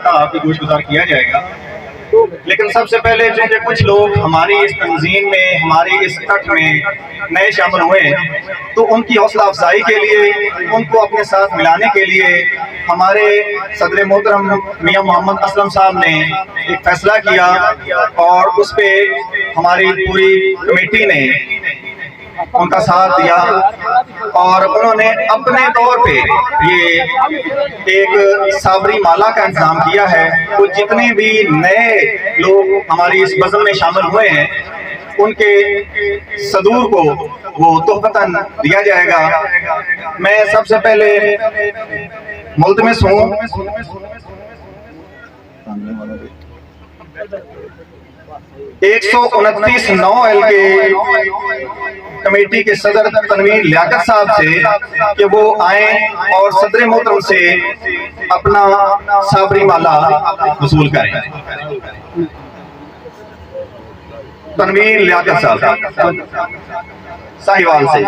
اس کا آپ کی گوش گزار کیا جائے گا، لیکن سب سے پہلے چونکہ کچھ لوگ ہماری اس تنظیم میں، ہماری اس کٹ میں نئے شامل ہوئے ہیں، تو ان کی حوصلہ افزائی کے لیے، ان کو اپنے ساتھ ملانے کے لیے ہمارے صدر محترم میاں محمد اسلم صاحب نے ایک فیصلہ کیا، اور اس پہ ہماری پوری کمیٹی نے ان کا ساتھ دیا، اور انہوں نے اپنے طور پہ یہ ایک صابری مالا کا انتظام کیا ہے۔ وہ جتنے بھی نئے لوگ ہماری اس بزم میں شامل ہوئے ہیں، ان کے صدور کو وہ تحفتاً دیا جائے گا۔ میں سب سے پہلے ملتمس ہوں 129 کے کمیٹی کے صدر تنویر لیاقت صاحب سے کہ وہ آئیں اور صدر محترم سے اپنا صابری مالا وصول کریں۔ تنویر لیاقت صاحب ساہیوال سے۔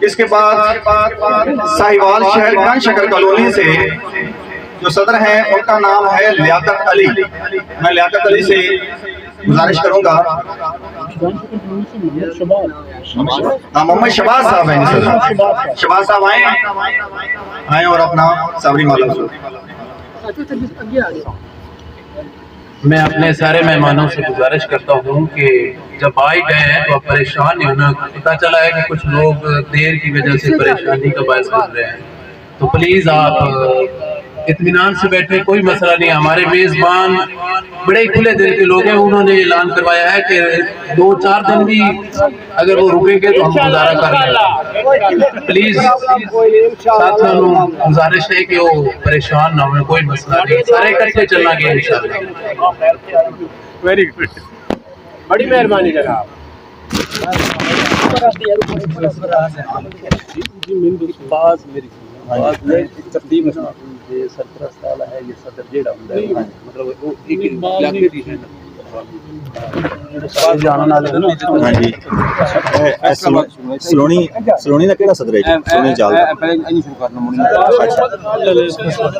اس کے بعد ساہیوال شہر گن شکر کالونی سے جو صدر ہیں ان کا نام ہے لیاقت علی۔ میں لیاقت علی سے گزارش کروں گا، محمد شباز صاحب ہیں، شباز صاحب آئیں اور اپنا صابری مالا۔ میں اپنے سارے مہمانوں سے گزارش کرتا ہوں کہ جب آئے گئے ہیں تو اب پریشان نہیں ہونا۔ پتہ چلا ہے کہ کچھ لوگ دیر کی وجہ سے پریشانی کا باعث بن رہے ہیں، تو پلیز آپ اطمینان سے بیٹھے، کوئی مسئلہ نہیں۔ ہمارے میزبان بڑے کھلے دل کے لوگ ہیں، انہوں نے اعلان کروایا ہے کہ 2-4 دن بھی اگر وہ رکیں گے تو ہم گزارا کر لیں۔ پلیز ساتھیوں گزارش ہے کہ وہ پریشان نہ ہوئے، کوئی مسئلہ نہیں، سارے اکٹھے چلنا گے انشاءاللہ۔ ویری گڈ، بڑی مہربانی جناب۔ سرپرست والا ہے یہ صدر جیڑا ہوندا ہے، مطلب وہ ایک علاقے دی ہے نا۔ ہاں جی، سلونی دا کیڑا صدر ہے جی؟ سلونی جال دا۔ پہلے اینی شروع کرنا مڑی۔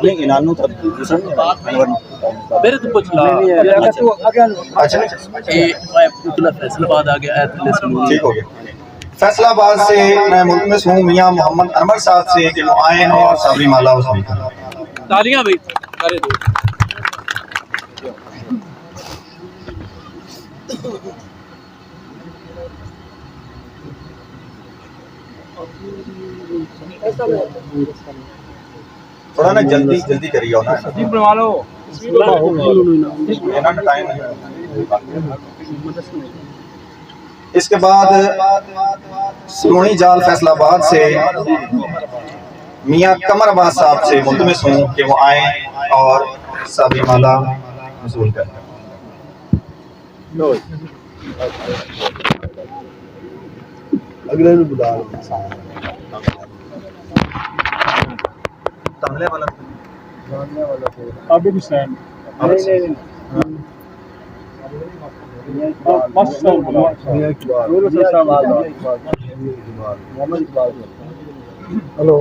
نہیں انانو تا دوسرا نہیں میرے تو کچھ اچھا فیصل آباد آ گیا ہے، ٹھیک ہو گیا۔ فیصل آباد سے میں ملتمس ہوں میاں محمد انور صاحب سے کہ وہ آئیں اور صابری مالا وصول کریں۔ تالیاں بھائی سارے دو۔ تھوڑا نا جلدی کریے ہونا ہے جی بنوا لو۔ اس کے بعد سلونی جال فیصل آباد سے میاں قمر عباس صاحب سے ملتمس ہوں کہ وہ آئیں اور صابری مالا وصول کریں۔ اگلے بھی بلا تملے والا ابھی بھی سین ہلو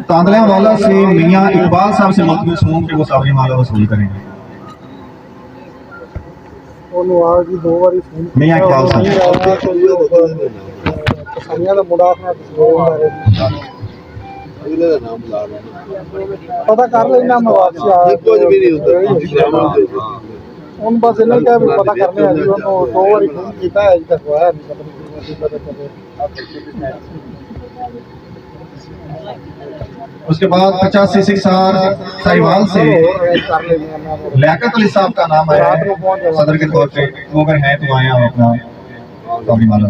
تاندلیاں والا سے میاں اقبال صاحب سے ملتمس ہوں کہ وہ صابری مالا وصول کریں گے۔ میاں اقبال صاحب پتا کر لینا ان بس کیا پتا کرنے دو بار فون کیا ہے اج تک ہوا اس کے بعد 85 سکسار ساہیوال سے لیاقت علی صاحب کا نام آیا ہے صدر کے طور پہ، وہ اگر ہیں تو آئیں اور اپنا صابری مالا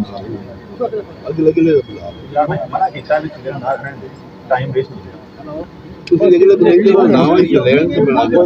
ٹائم ویسٹ ہو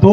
2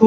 تو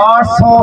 800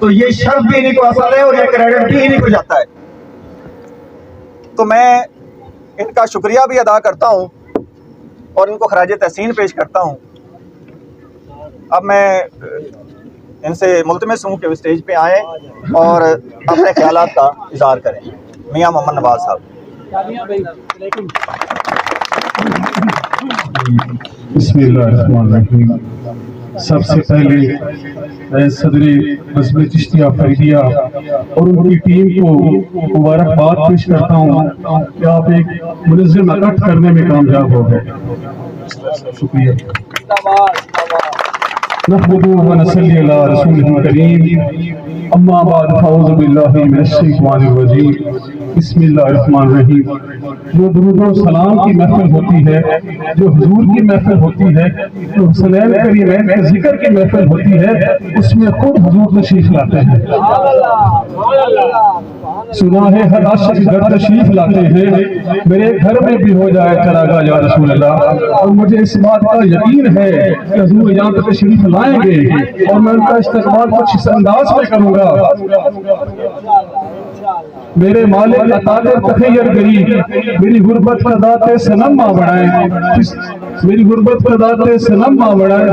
تو یہ شرف بھی انہیں کو حاصل ہے اور یہ کریڈٹ بھی انہیں کو جاتا ہے. تو میں ان کا شکریہ بھی ادا کرتا ہوں اور ان کو خراج تحسین پیش کرتا ہوں. اب میں ان سے ملتمس ہوں کہ وہ اسٹیج پہ آئیں اور اپنے خیالات کا اظہار کریں. میاں محمد نواز صاحب. بسم اللہ الرحمن الرحیم. سب سے پہلے میں صدر نظم چشتیہ فریدیہ اور ان کی ٹیم کو مبارکباد پیش کرتا ہوں کہ آپ ایک منظم اکٹھ کرنے میں کامیاب ہو گئے. شکریہ. نحمده ونصلي على رسوله الكريم اما بعد فاعوذ بالله من الشیطان الرجیم. بسم اللہ الرحمن الرحیم. جو درود و سلام کی محفل ہوتی ہے، جو حضور کی محفل ہوتی ہے، جو حسنین کریمین کے ذکر کی محفل ہوتی ہے، اس میں خود حضور تشریف لاتے ہیں. سنا ہے ہر عاشق گھر تشریف لاتے ہیں، میرے گھر میں بھی ہو جائے چراغاہ یا رسول اللہ. اور مجھے اس بات کا یقین ہے کہ حضور یہاں پہ تشریف لائیں گے اور میں ان کا استقبال کچھ اس انداز میں کروں گا. میرے مالک عطاگر تخیر غریب میری غربت کا ذات صنم ماں بڑھائیں، میری غربت کا ذات صنم ماں بڑھائیں.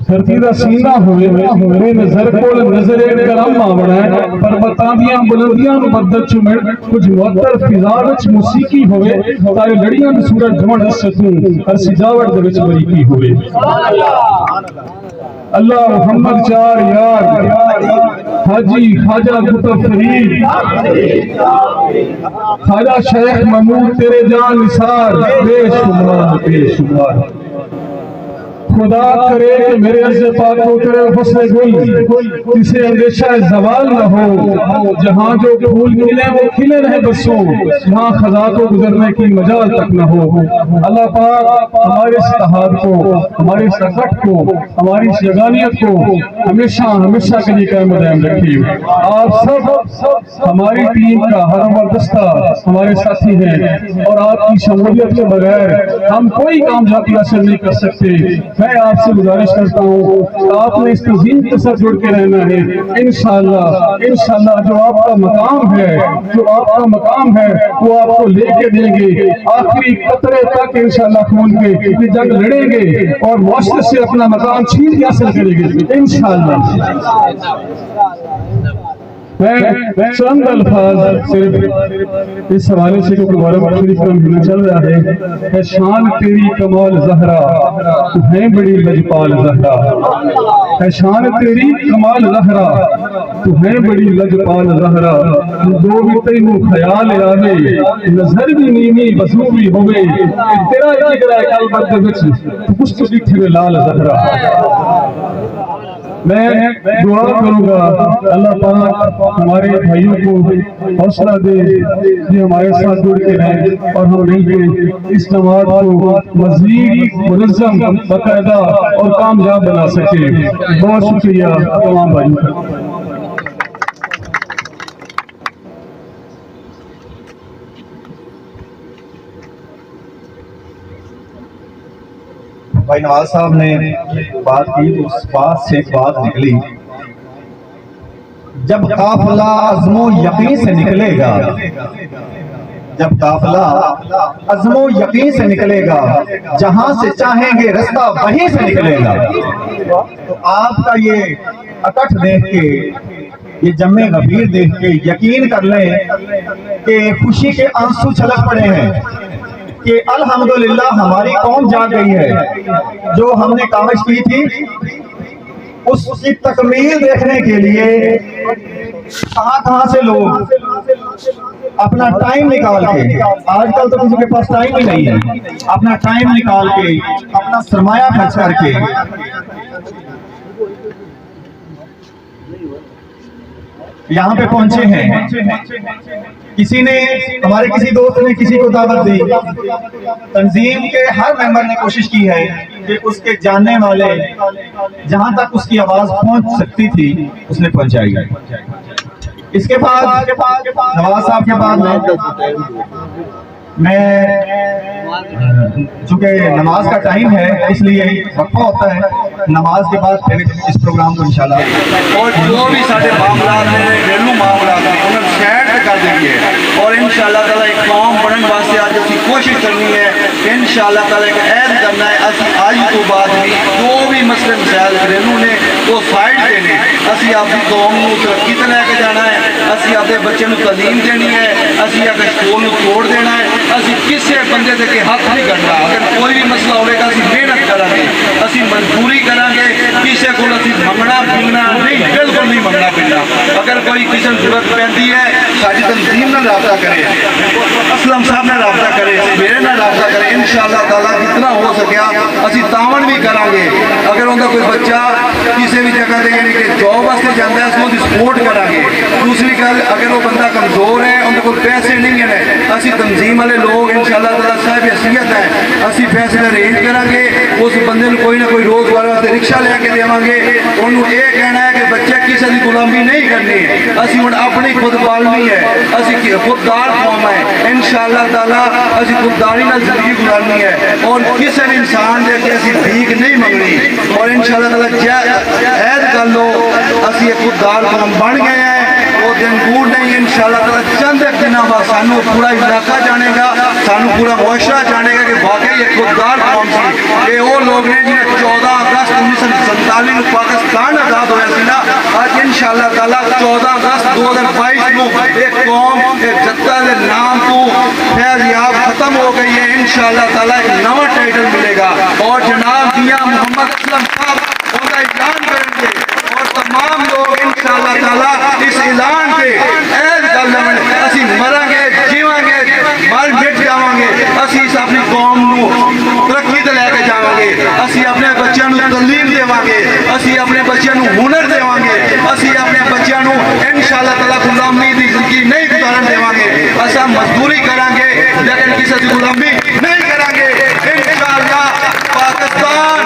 سرتیدہ سینہ ہوئے میرے نظر کو نظر کرم ماں بڑھائیں. پر بتاندیاں بلندیاں نو بدل چمڑ کچھ معطر فضا وچ موسیقی ہوئے تاکہ لڑیاں دے سورج جھمن ہستوں ہر سجاوٹ دے وچ بریکی ہوئے. اللہ محمد چار یار حاجی خواجہ قطب فرید خواجہ شیخ محمود تیرے جان نثار بے شمار بے شمار. خدا کرے کہ میرے عرض پاک کو تیرے حسن گل کسے اندیشہ زوال نہ ہو. جہاں جو پھول کھلے وہ کھلے رہے بسوں، جہاں خزاں کو گزرنے کی مجال تک نہ ہو. اللہ پاک ہمارے اس اتحاد کو، ہمارے اس اکٹھ کو، ہماری اس یگانیت کو ہمیشہ ہمیشہ کے لیے قائم دائم رکھیے. آپ سب ہماری ٹیم کا ہر عمر دستہ ہمارے ساتھی ہیں اور آپ کی شمولیت کے بغیر ہم کوئی کامیابی حاصل نہیں کر سکتے. میں آپ سے گزارش کرتا ہوں آپ نے اس تنظیم کے ساتھ جڑ کے رہنا ہے. انشاءاللہ جو آپ کا مقام ہے، جو آپ کا مقام ہے وہ آپ کو لے کے دیں گے. آخری قطرے تک انشاءاللہ خون کے یہ جنگ لڑیں گے اور معاشرے سے اپنا مقام چھین کے حاصل کریں گے انشاءاللہ. میں چند الفاظ صرف اس حوالے سے جو مبارک شریف کا مہینہ چل رہا ہے. شان تیری کمال زہرا تو ہے بڑی لجپال زہرا. ہے شان تیری کمال زہرا تو ہے بڑی لجپال زہرا. دو بھی تینوں خیال آوے نظر بھی نیمی بسو بھی ہوئے تیرا ذکر ہے قلب دے وچ تو کچھ تو دکھے لال زہرا. میں دعا کروں گا اللہ پاک ہمارے بھائیوں کو حوصلہ دے جو ہمارے ساتھ جڑ کے رہیں اور ہم مل کے اس جماعت کو مزید منظم باقاعدہ اور کامیاب بنا سکے. بہت شکریہ تمام بھائیوں کا. بھائی نواز صاحب نے بات کی تو اس بات سے ایک بات نکلی، جب قافلہ عزم و یقین سے نکلے گا، جب قافلہ عزم و یقین سے نکلے گا جہاں سے چاہیں گے رستہ وہیں سے نکلے گا. تو آپ کا یہ اکٹھ دیکھ کے، یہ جمع غفیر دیکھ کے یقین کر لیں کہ خوشی کے آنسو چھلک پڑے ہیں کہ الحمدللہ ہماری قوم جاگ گئی ہے. جو ہم نے کاوش کی تھی اس کی تکمیل دیکھنے کے لیے کہاں سے لوگ اپنا ٹائم نکال کے، آج کل تو کسی کے پاس ٹائم ہی نہیں ہے، اپنا ٹائم نکال کے اپنا سرمایہ خرچ کر کے یہاں پہ پہنچے ہیں. کسی نے، ہمارے کسی دوست نے کسی کو دعوت دی، تنظیم کے ہر ممبر نے کوشش کی ہے کہ اس کے جاننے والے جہاں تک اس کی آواز پہنچ سکتی تھی اس نے پہنچائی. اس کے بعد نواز صاحب کے بعد میں میں چونکہ نماز کا ٹائم ہے اس لیے وقفہ ہوتا ہے، نماز کے بعد پھر اس پروگرام کو انشاءاللہ اور جو بھی سارے معاملات ہیں گھریلو معاملات ہیں انہیں سیٹ کر دیں گے اور انشاءاللہ تعالیٰ ایک قوم بننے واسطے آج اسی کوشش کرنی ہے کہ انشاءاللہ تعالیٰ ایک عہد کرنا ہے اسی آج تو بعد بھی جو بھی مسئلے مسائل گھریلو نے وہ سائڈ دینے، اسی اپنی قوم کو ترقی تے لے کے جانا ہے، اسی اپنے بچے کو تعلیم دینی ہے، اسی اگر سکول توڑ دینا ہے، اسی کسی بندے دے کے ہاتھ نہیں کرنا، اگر کوئی بھی مسئلہ ہوئے گا اسی محنت کریں گے، اسی مزدوری کریں گے، کسی کو اسی منگنا پھرنا نہیں، بالکل نہیں منگنا پھرنا، اگر کوئی کسی ضرورت پہنتی ہے ساری تنظیم نہ رابطہ کرے، اسلم صاحب نے رابطہ کرے، میرے نہ رابطہ کرے، انشاءاللہ تعالیٰ جتنا ہو سکیا اسی تعاون بھی کریں گے، اگر ان کا کوئی بچہ کسی بھی جگہ دے یعنی کہ جاب واسطے جانا ہے اس کو سپورٹ کریں گے، دوسری گل اگر وہ بندہ کمزور ہے ان کو پیسے نہیں ہیں اسی تنظیم والے لوگ انشاءاللہ تعالیٰ صاحب حیثیت ہے اسی پیسے ارینج کریں گے، اس بندے کو کوئی نہ کوئی روزگار واسطے رکشہ لے کے دیں گے، انہوں یہ کہنا ہے کہ بچے کسی کی غلامی نہیں کرنی ہے، اسی ہوں اپنی خود پالنی ہے، اسی خوددار قوم ہے، انشاءاللہ تعالیٰ اسی خودداری نہ زندگی گزارنی ہے اور کسی بھی انسان دے کے اسی بھیک نہیں منگنی، اور انشاءاللہ تعالیٰ عہد کر لو اسی ایک خوددار قوم بن گئے ہیں، وہ دن دور نہیں انشاءاللہ تعالیٰ چند ایک دنوں بعد سانو پورا علاقہ جانے گا، سانو پورا معاشرہ جانے گا کہ واقعی ایک خوددار قوم سی، کہ وہ لوگ نے جنہیں 14 اگست 1947 میں پاکستان آزاد ہوا سی نا، آج انشاءاللہ تعالیٰ 14 اگست 2022 میں ایک قوم ایک جتہ دے نام تو فیض یاب ختم ہو گئی ہے، انشاءاللہ تعالیٰ ایک نوا ٹائٹل ملے گا اور جناب میاں محمد اسلم صاحب ان کا اعلان کریں گے اور تمام لوگ انشاءاللہ تعالیٰ اس اعلان کے عہد کر لیں گے، اسی مریں گے جیویں گے مر مٹ جاؤں گے، اسی اس اپنی قوم نو ترقی تے لے کے جاؤں گے، اسی اپنے بچوں نو تعلیم دیواں گے، اسی اپنے بچوں نو ہنر دیواں گے، اسی اپنے بچوں نو انشاءاللہ تعالیٰ غلامی دی زندگی نہیں گزارن دیواں گے، اساں مزدوری کریں گے لیکن کسی کی غلامی نہیں کریں گے، انشاءاللہ پاکستان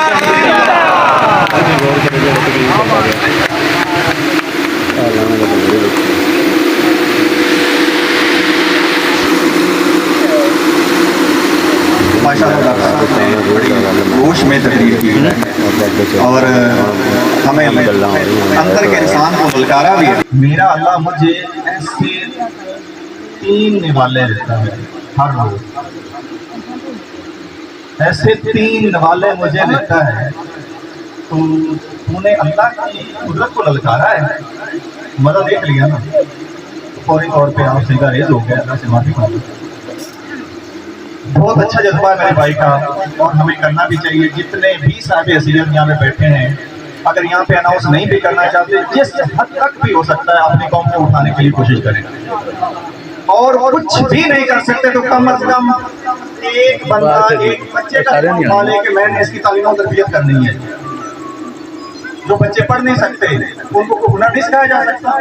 گوش میں تقریر کی ہے اور ہمیں اندر کے انسان کو بلکارا بھی ہے۔ میرا اللہ مجھے ایسے 3 نوالے دیتا ہے ہر روز، ایسے 3 نوالے مجھے دیتا ہے، تو تو نے اللہ کی قدرت کو للکارا ہے، مزہ دیکھ لیا نا، فوری طور پہ آپ سیدھا ریز ہو گیا، اللہ سے معافی مانگو۔ بہت اچھا جذبہ ہے میرے بھائی کا اور ہمیں کرنا بھی چاہیے، جتنے بھی صاحب حیثیت یہاں پہ بیٹھے ہیں اگر یہاں پہ اناؤنس نہیں بھی کرنا چاہتے جس حد تک بھی ہو سکتا ہے اپنی قوم کو اٹھانے کے لیے کوشش کریں، اور کچھ بھی نہیں کر سکتے تو کم از کم ایک بندہ ایک بچے کا مالے کہ میں نے اس کی تعلیم و تربیت کرنی ہے، جو بچے پڑھ نہیں سکتے ان کو ہنر نہیں سکھایا جا سکتا،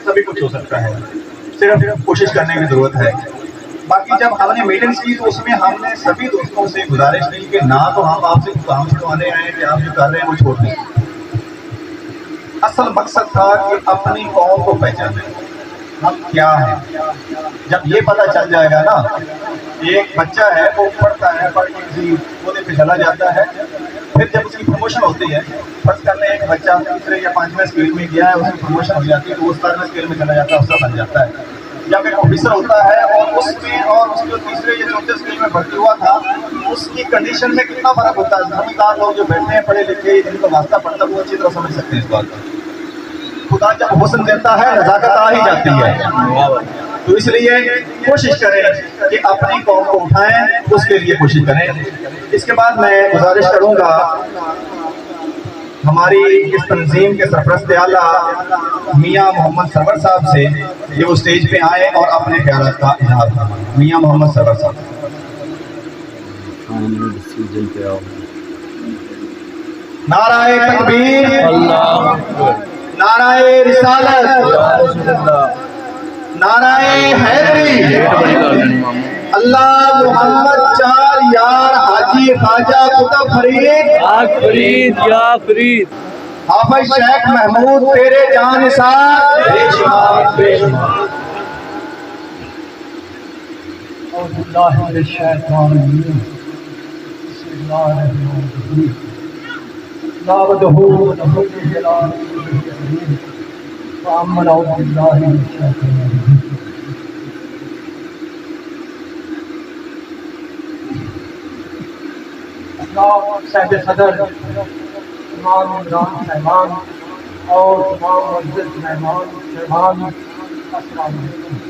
سبھی کچھ ہو سکتا ہے، صرف کوشش کرنے کی ضرورت ہے۔ باقی جب ہم نے میٹنگز کی تو اس میں ہم نے سبھی دوستوں سے گزارش کی کہ نہ تو ہم آپ سے کام چھڑوانے آئے کہ آپ جو کر رہے ہیں وہ چھوڑ دیں، اصل مقصد تھا کہ اپنی قوم کو پہچانے ہم کیا ہیں۔ جب یہ پتہ چل جائے گا نا، ایک بچہ ہے وہ پڑھتا ہے پڑھ کے کسی عہدے پہ چلا جاتا ہے، پھر جب اس کی پروموشن ہوتی ہے، فرض کر لیں ایک بچہ 3 یا 5ویں اسکیل میں گیا ہے، اس کی پروموشن ہو جاتی ہے تو وہ 7ویں اسکیل میں چلا جاتا ہے، افسر بن جاتا ہے، جب ایک آفیسر ہوتا ہے اور اس میں اور اس جو 3 یا 4 اسکیل میں بھرتی ہوا تھا اس کی کنڈیشن میں کتنا فرق ہوتا ہے۔ سمجھدار لوگ جو بیٹھے ہیں پڑھے لکھے جن کا واسطہ پڑھتا ہے وہ اچھی طرح سمجھ سکتے ہیں اس بات کو۔ خدا جب حسن دیتا ہے نزاکت آ ہی جاتی ہے، تو اس لیے کوشش کریں کہ اپنی قوم کو اٹھائیں، اس کے لیے کوشش کریں۔ اس کے بعد میں گزارش کروں گا ہماری اس تنظیم کے سرپرست اعلیٰ میاں محمد سرور صاحب سے یہ وہ اسٹیج پہ آئے اور اپنے خیالات کا اظہار کریں۔ میاں محمد سرور صاحب۔ نعرہ تکبیر، نعرہ رسالت، نعرہ حیدری، اللہ محمد 4 یار حاجی خواجہ قطب فرید یا فرید حافظ شیخ محمود تیرے جان نثار باللہ من الشیطان الرجیم بسم اللہ الرحمن الرحیم نعبدہ ونستعینہ فآمن اعوذ باللہ من الشیطان الرجیم صاحب صدر امام عمران صاحبان اور تمام معزز مہمان صاحبان السلام علیکم۔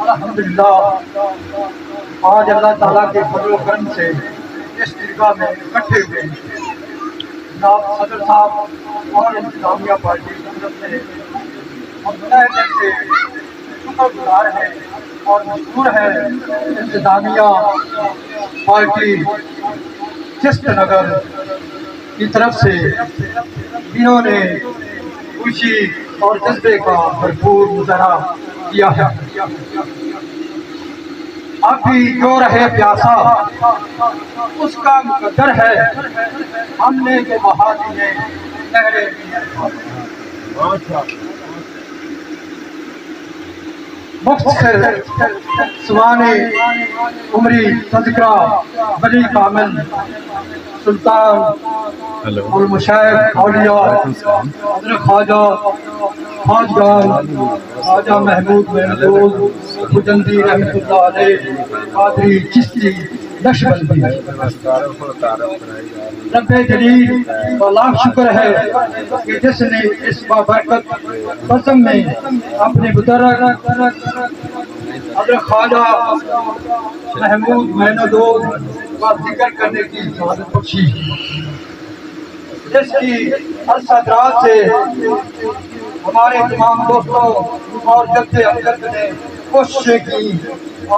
الحمدللہ آج اللہ تعالیٰ کے فضل و کرم سے اس درگاہ میں اکٹھے ہوئے جناب صدر صاحب اور انتظامیہ پارٹی سے ہم تہ دل سے شکر گزار ہیں اور مشکور ہے انتظامیہ پارٹی چست نگر کی طرف سے جنہوں نے خوشی اور جذبے کا بھرپور مظاہرہ کیا ہے۔ اب بھی جو رہے پیاسا اس کا مقدر ہے، ہم نے جو بہا دیے نہریں مختصر سوانح عمری تذکرہ ولی کامل سلطان المشائخ اولیاء حضرت خواجہ خواجگان خواجہ محمود محمود بجندی رحمۃ اللہ علیہ قادری چشتی نقشبندی رب جلیل کا لاکھ شکر ہے کہ جس نے اس بابرکت بزم میں اپنے بزرگ حضرت خواجہ محمود محمود کا ذکر کرنے کی سعادت بخشی، جس کی عرصہ دراز سے ہمارے تمام دوستوں اور جد امجد نے کوششیں کی۔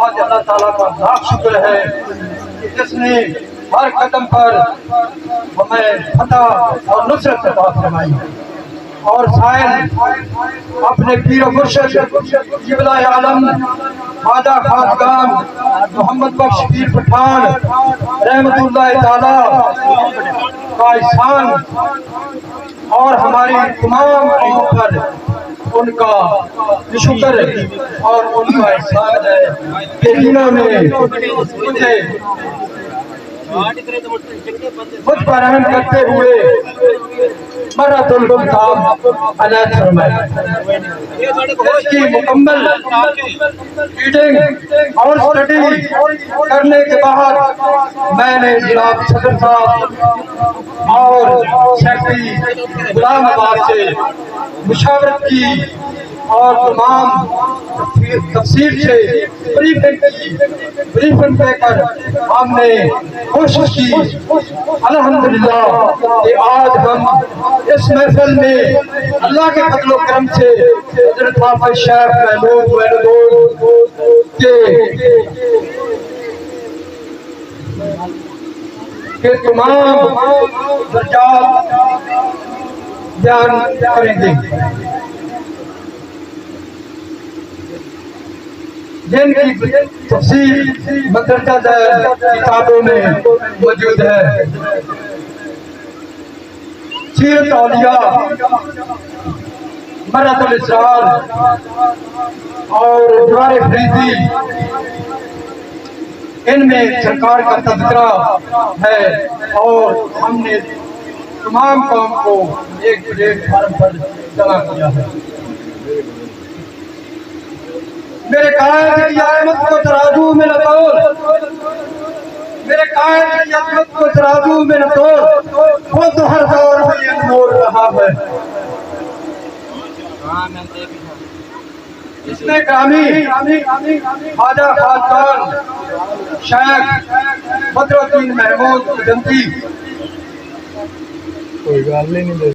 آج اللہ تعالیٰ کا لاکھ شکر ہے کہ جس نے ہر قدم پر ہمیں فتح اور نصرت عطا فرمائی اور سائل اپنے پیر و مرشد قبلہ عالم خواجہ خواجگان محمد بخش پیر پٹھان رحمۃ اللہ تعالی کا احسان اور ہماری تمام قوموں پر ان کا شکر اور ان کا احسان ہے کہ انہوں نے مجھے مجھ پر رحم کرتے ہوئے مرۃ الکتاب علیہ فرمایا۔ اس کی مکمل ریڈنگ اور اسٹڈی کرنے کے بعد میں نے جناب صدر صاحب اور سیکرٹری غلام عباس سے مشاورت کی اور تمام تفصیل سے بریفنگ دے کر ہم نے کوشش کی الحمدللہ کہ آج ہم اس محفل میں اللہ کے فضل و کرم سے حضرت حافظ شیخ محمود کے تمام درجات بیان کریں گے، جن کی تفصیل مدرجہ ذیل کتابوں میں موجود ہے۔ سیرت اولیاء، مرۃ الاسرار اور جوار فریدی، ان میں سرکار کا تذکرہ ہے اور ہم نے تمام قوم کو ایک پلیٹ فارم پر جمع کیا ہے۔ میرے قائد کی عظمت کو ترازو میں نہ توڑ، میرے قائد کی عظمت کو ترازو میں نہ توڑ، وہ تو ہر دور میں انمول رہا ہے۔ اس نے گرامی خواجہ خواجگان شیخ بدر الدین محمود بجندی